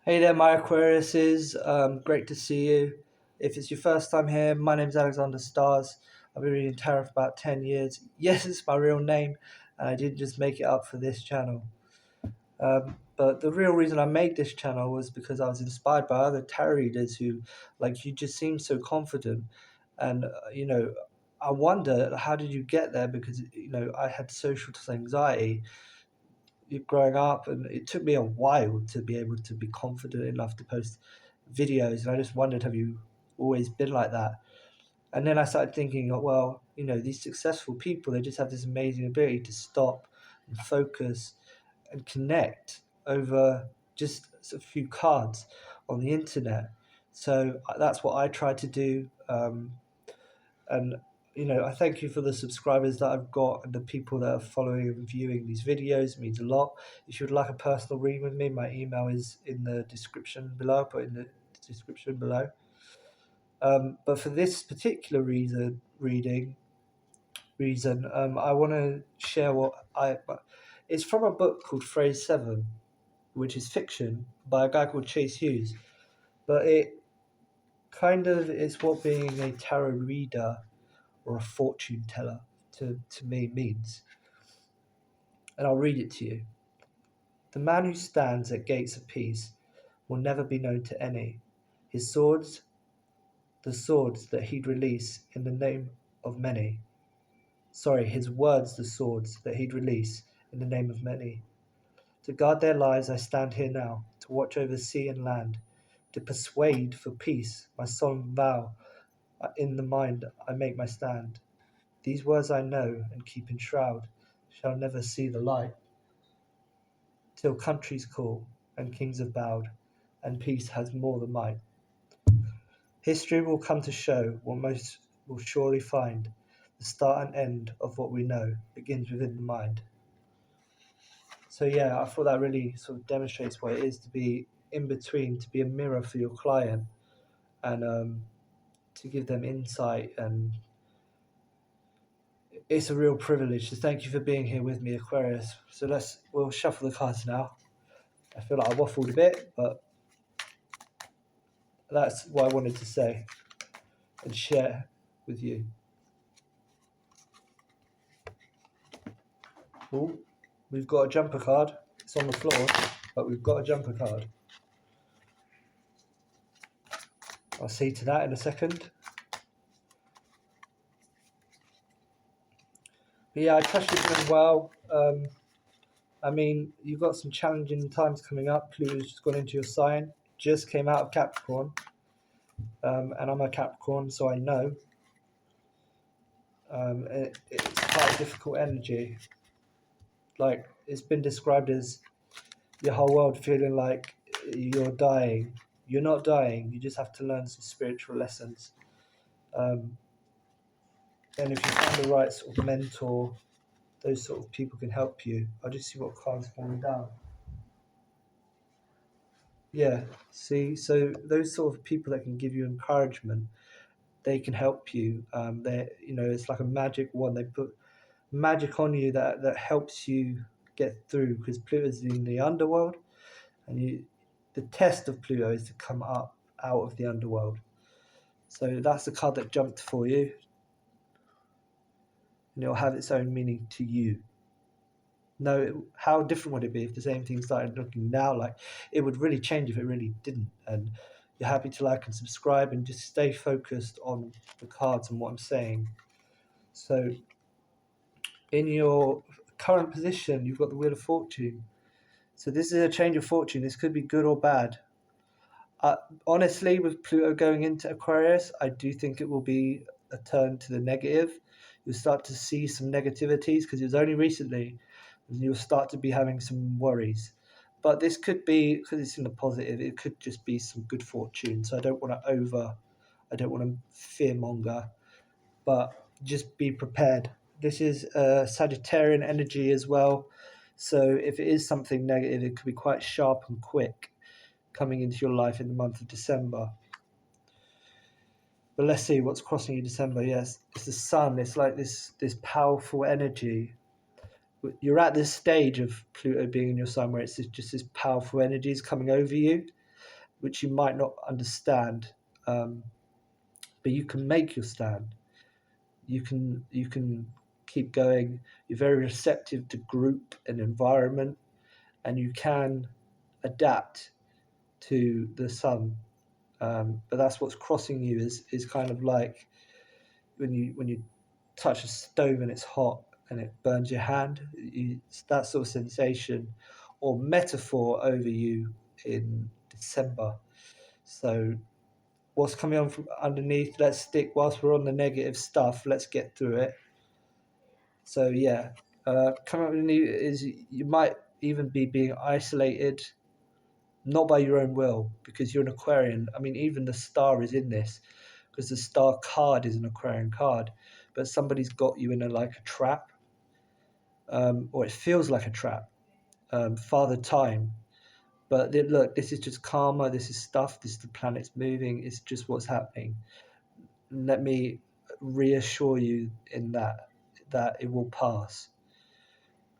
Hey there, my Aquariuses. Great to see you. If it's your first time here, my name's Alexander Stars. I've been reading tarot for about 10 years. Yes, it's my real name, and I didn't just make it up for this channel. But the real reason I made this channel was because I was inspired by other tarot readers who, like, you just seem so confident. And, I wonder, how did you get there? Because, I had social anxiety growing up, and it took me a while to be able to be confident enough to post videos. And I just wondered, have you always been like that? And then I started thinking, oh, well, these successful people, they just have this amazing ability to stop and focus and connect over just a few cards on the internet. So that's what I try to do. And I thank you for the subscribers that I've got and the people that are following and viewing these videos. It means a lot. If you'd like a personal reading with me, my email is in the description below. I'll put in the description below. But for this particular reason, I want to share it's from a book called Phrase 7, which is fiction by a guy called Chase Hughes. But it kind of is what being a tarot reader or a fortune teller to me means. And I'll read it to you. The man who stands at gates of peace will never be known to any. His swords, the swords that he'd release in the name of many. His words, the swords that he'd release in the name of many. To guard their lives I stand here now, to watch over sea and land, to persuade for peace my solemn vow. In the mind I make my stand. These words I know and keep in shroud shall never see the light, till countries call and kings have bowed, and peace has more than might. History will come to show what most will surely find. The start and end of what we know begins within the mind. So yeah, I thought that really sort of demonstrates what it is to be in between, to be a mirror for your client, and to give them insight. And it's a real privilege. So thank you for being here with me, Aquarius. So we'll shuffle the cards now. I feel like I waffled a bit, but that's what I wanted to say and share with you. Ooh, we've got a jumper card. It's on the floor, but we've got a jumper card. I'll see to that in a second. But yeah, I trust you're doing well. I mean, you've got some challenging times coming up. Pluto's just gone into your sign. Just came out of Capricorn. And I'm a Capricorn, so I know. It's quite a difficult energy. Like, it's been described as your whole world feeling like you're dying. You're not dying. You just have to learn some spiritual lessons. And if you find the right sort of mentor, those sort of people can help you. I'll just see what cards falling down. Yeah, see, so those sort of people that can give you encouragement, they can help you. It's like a magic wand. They put magic on you that helps you get through, because Pluto's in the underworld, and the test of Pluto is to come up out of the underworld. So that's the card that jumped for you, and it'll have its own meaning to you. No, how different would it be if the same thing started looking now? Like, it would really change if it really didn't. And you're happy to like and subscribe and just stay focused on the cards and what I'm saying. So in your current position, you've got the Wheel of Fortune. So this is a change of fortune. This could be good or bad. Honestly, with Pluto going into Aquarius, I do think it will be a turn to the negative. You'll start to see some negativities because it was only recently, and you'll start to be having some worries. But this could be, because it's in the positive, it could just be some good fortune. So I don't want to fearmonger, but just be prepared. This is a Sagittarian energy as well. So if it is something negative, it could be quite sharp and quick coming into your life in the month of December. But let's see what's crossing you December. Yes, it's the sun. It's like this powerful energy. You're at this stage of Pluto being in your sign where it's just this powerful energy is coming over you. which you might not understand, um, but you can make your stand. You can keep going. You're very receptive to group and environment, and you can adapt to the sun. But that's what's crossing you is kind of like when you touch a stove and it's hot and it burns your hand. It's that sort of sensation or metaphor over you in December. So what's coming on from underneath? Let's stick whilst we're on the negative stuff. Let's get through it. So yeah, coming up underneath is you might even be being isolated, not by your own will, because you're an Aquarian. I mean, even the star is in this, because the star card is an Aquarian card, but somebody's got you in a trap, or it feels like a trap. Father Time, but look, this is just karma. This is stuff. This is the planets moving. It's just what's happening. Let me reassure you in that it will pass.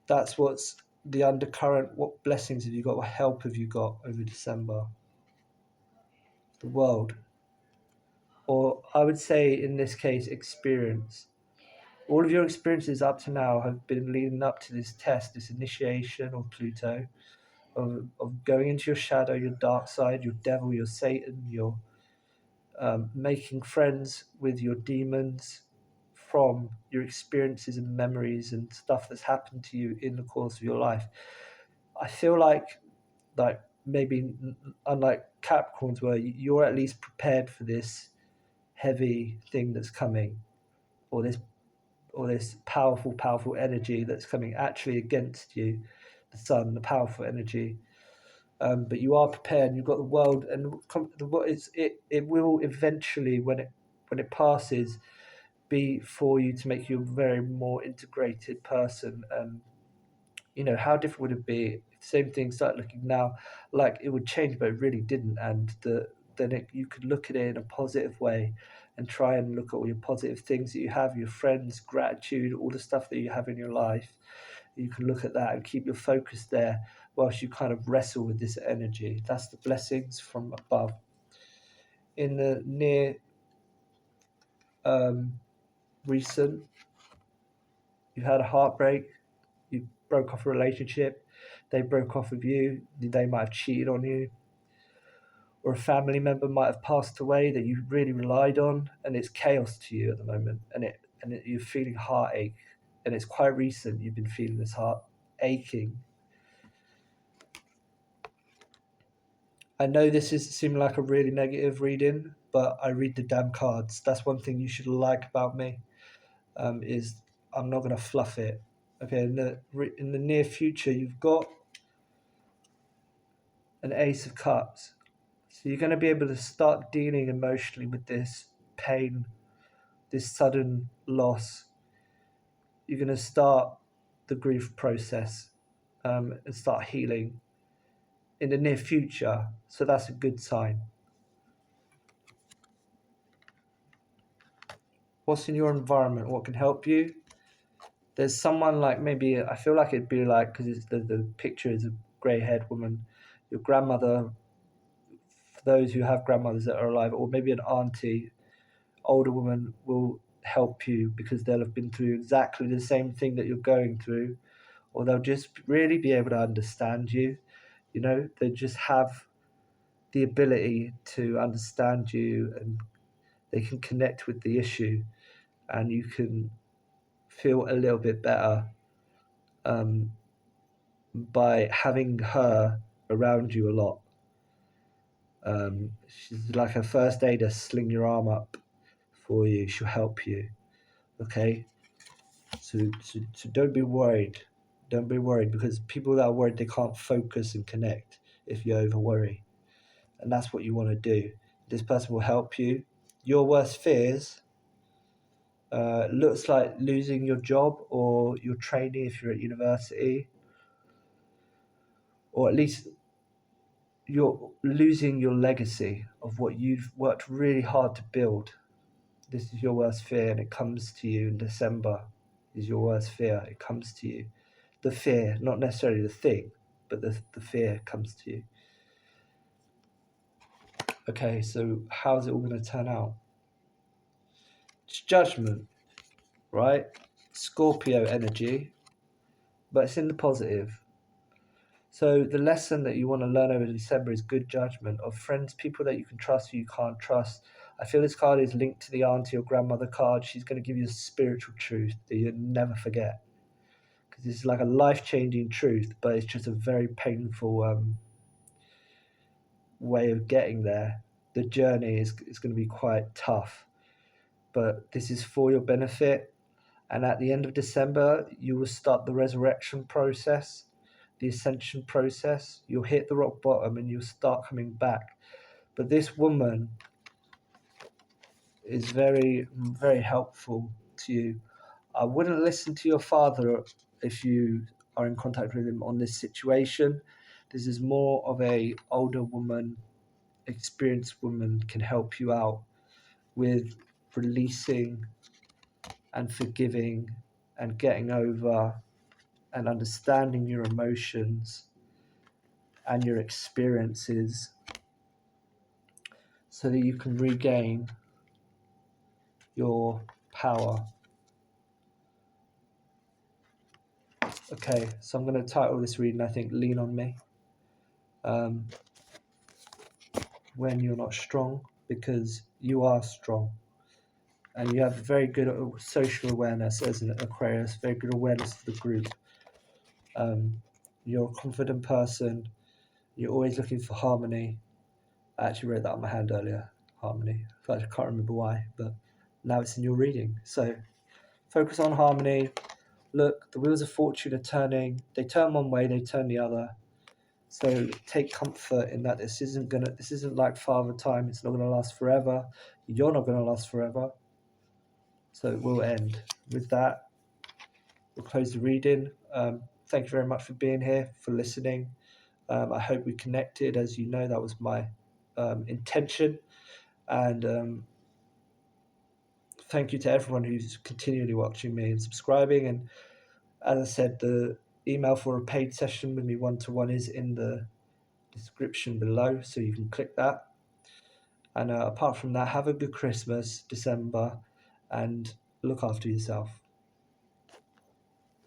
That's what's the undercurrent. What blessings have you got? What help have you got over December? The world. Or I would say in this case, experience. All of your experiences up to now have been leading up to this test, this initiation of Pluto, of going into your shadow, your dark side, your devil, your Satan, your making friends with your demons from your experiences and memories and stuff that's happened to you in the course of your life. I feel like maybe unlike Capricorns, where you're at least prepared for this heavy thing that's coming, or this powerful energy that's coming actually against you, the sun, the powerful energy. But you are prepared. You've got the world, and it will eventually, when it passes, be for you to make you a very more integrated person. And how different would it be if the same thing started looking now like it would change, but it really didn't, and you could look at it in a positive way and try and look at all your positive things that you have, your friends, gratitude, all the stuff that you have in your life. You can look at that and keep your focus there whilst you kind of wrestle with this energy. That's the blessings from above. In the near recent, you had a heartbreak, you broke off a relationship, they broke off with you, they might have cheated on you, or a family member might have passed away that you really relied on, and it's chaos to you at the moment, you're feeling heartache, and it's quite recent you've been feeling this heart aching. I know this is seeming like a really negative reading, but I read the damn cards. That's one thing you should like about me. Is I'm not going to fluff it. Okay, in the near future, you've got an Ace of Cups, so you're going to be able to start dealing emotionally with this pain, this sudden loss. You're going to start the grief process, and start healing in the near future. So that's a good sign. What's in your environment? What can help you? There's someone like, maybe I feel like it'd be like, because the picture is a grey-haired woman, your grandmother, for those who have grandmothers that are alive, or maybe an auntie, older woman will help you because they'll have been through exactly the same thing that you're going through, or they'll just really be able to understand you. They just have the ability to understand you, and they can connect with the issue, and you can feel a little bit better, um, by having her around you a lot. She's like a first aider. Sling your arm up for you. She'll help you. Okay. So don't be worried. Don't be worried, because people that are worried, they can't focus and connect if you over worry, and that's what you want to do. This person will help you. Your worst fears looks like losing your job or your training if you're at university, or at least you're losing your legacy of what you've worked really hard to build. This is your worst fear, and it comes to you in December. Is your worst fear. It comes to you. The fear, not necessarily the thing, but the fear comes to you. Okay, so how's it all going to turn out? It's judgment, right? Scorpio energy, but it's in the positive. So the lesson that you want to learn over December is good judgment of friends, people that you can trust, who you can't trust. I feel this card is linked to the auntie or grandmother card. She's going to give you a spiritual truth that you'll never forget. Because it's like a life-changing truth, but it's just a very painful way of getting there. The journey is going to be quite tough, but this is for your benefit. And at the end of December, you will start the resurrection process, the ascension process. You'll hit the rock bottom and you'll start coming back. But this woman is very, very helpful to you. I wouldn't listen to your father if you are in contact with him on this situation. This is more of a older woman, experienced woman can help you out with releasing and forgiving and getting over and understanding your emotions and your experiences so that you can regain your power. Okay, so I'm going to title this reading, I think, Lean on Me. When you're not strong, because you are strong. And you have very good social awareness as an Aquarius, very good awareness of the group. You're a confident person. You're always looking for harmony. I actually wrote that on my hand earlier, harmony. I can't remember why, but now it's in your reading. So focus on harmony. Look, the wheels of fortune are turning. They turn one way, they turn the other. So take comfort in that this isn't like Father Time. It's not gonna last forever. You're not gonna last forever. So it will end. With that, we'll close the reading. Thank you very much for being here, for listening. I hope we connected. As you know, that was my intention. And thank you to everyone who's continually watching me and subscribing. And as I said, the email for a paid session with me one-to-one is in the description below, so you can click that. And apart from that, have a good Christmas, December, and look after yourself.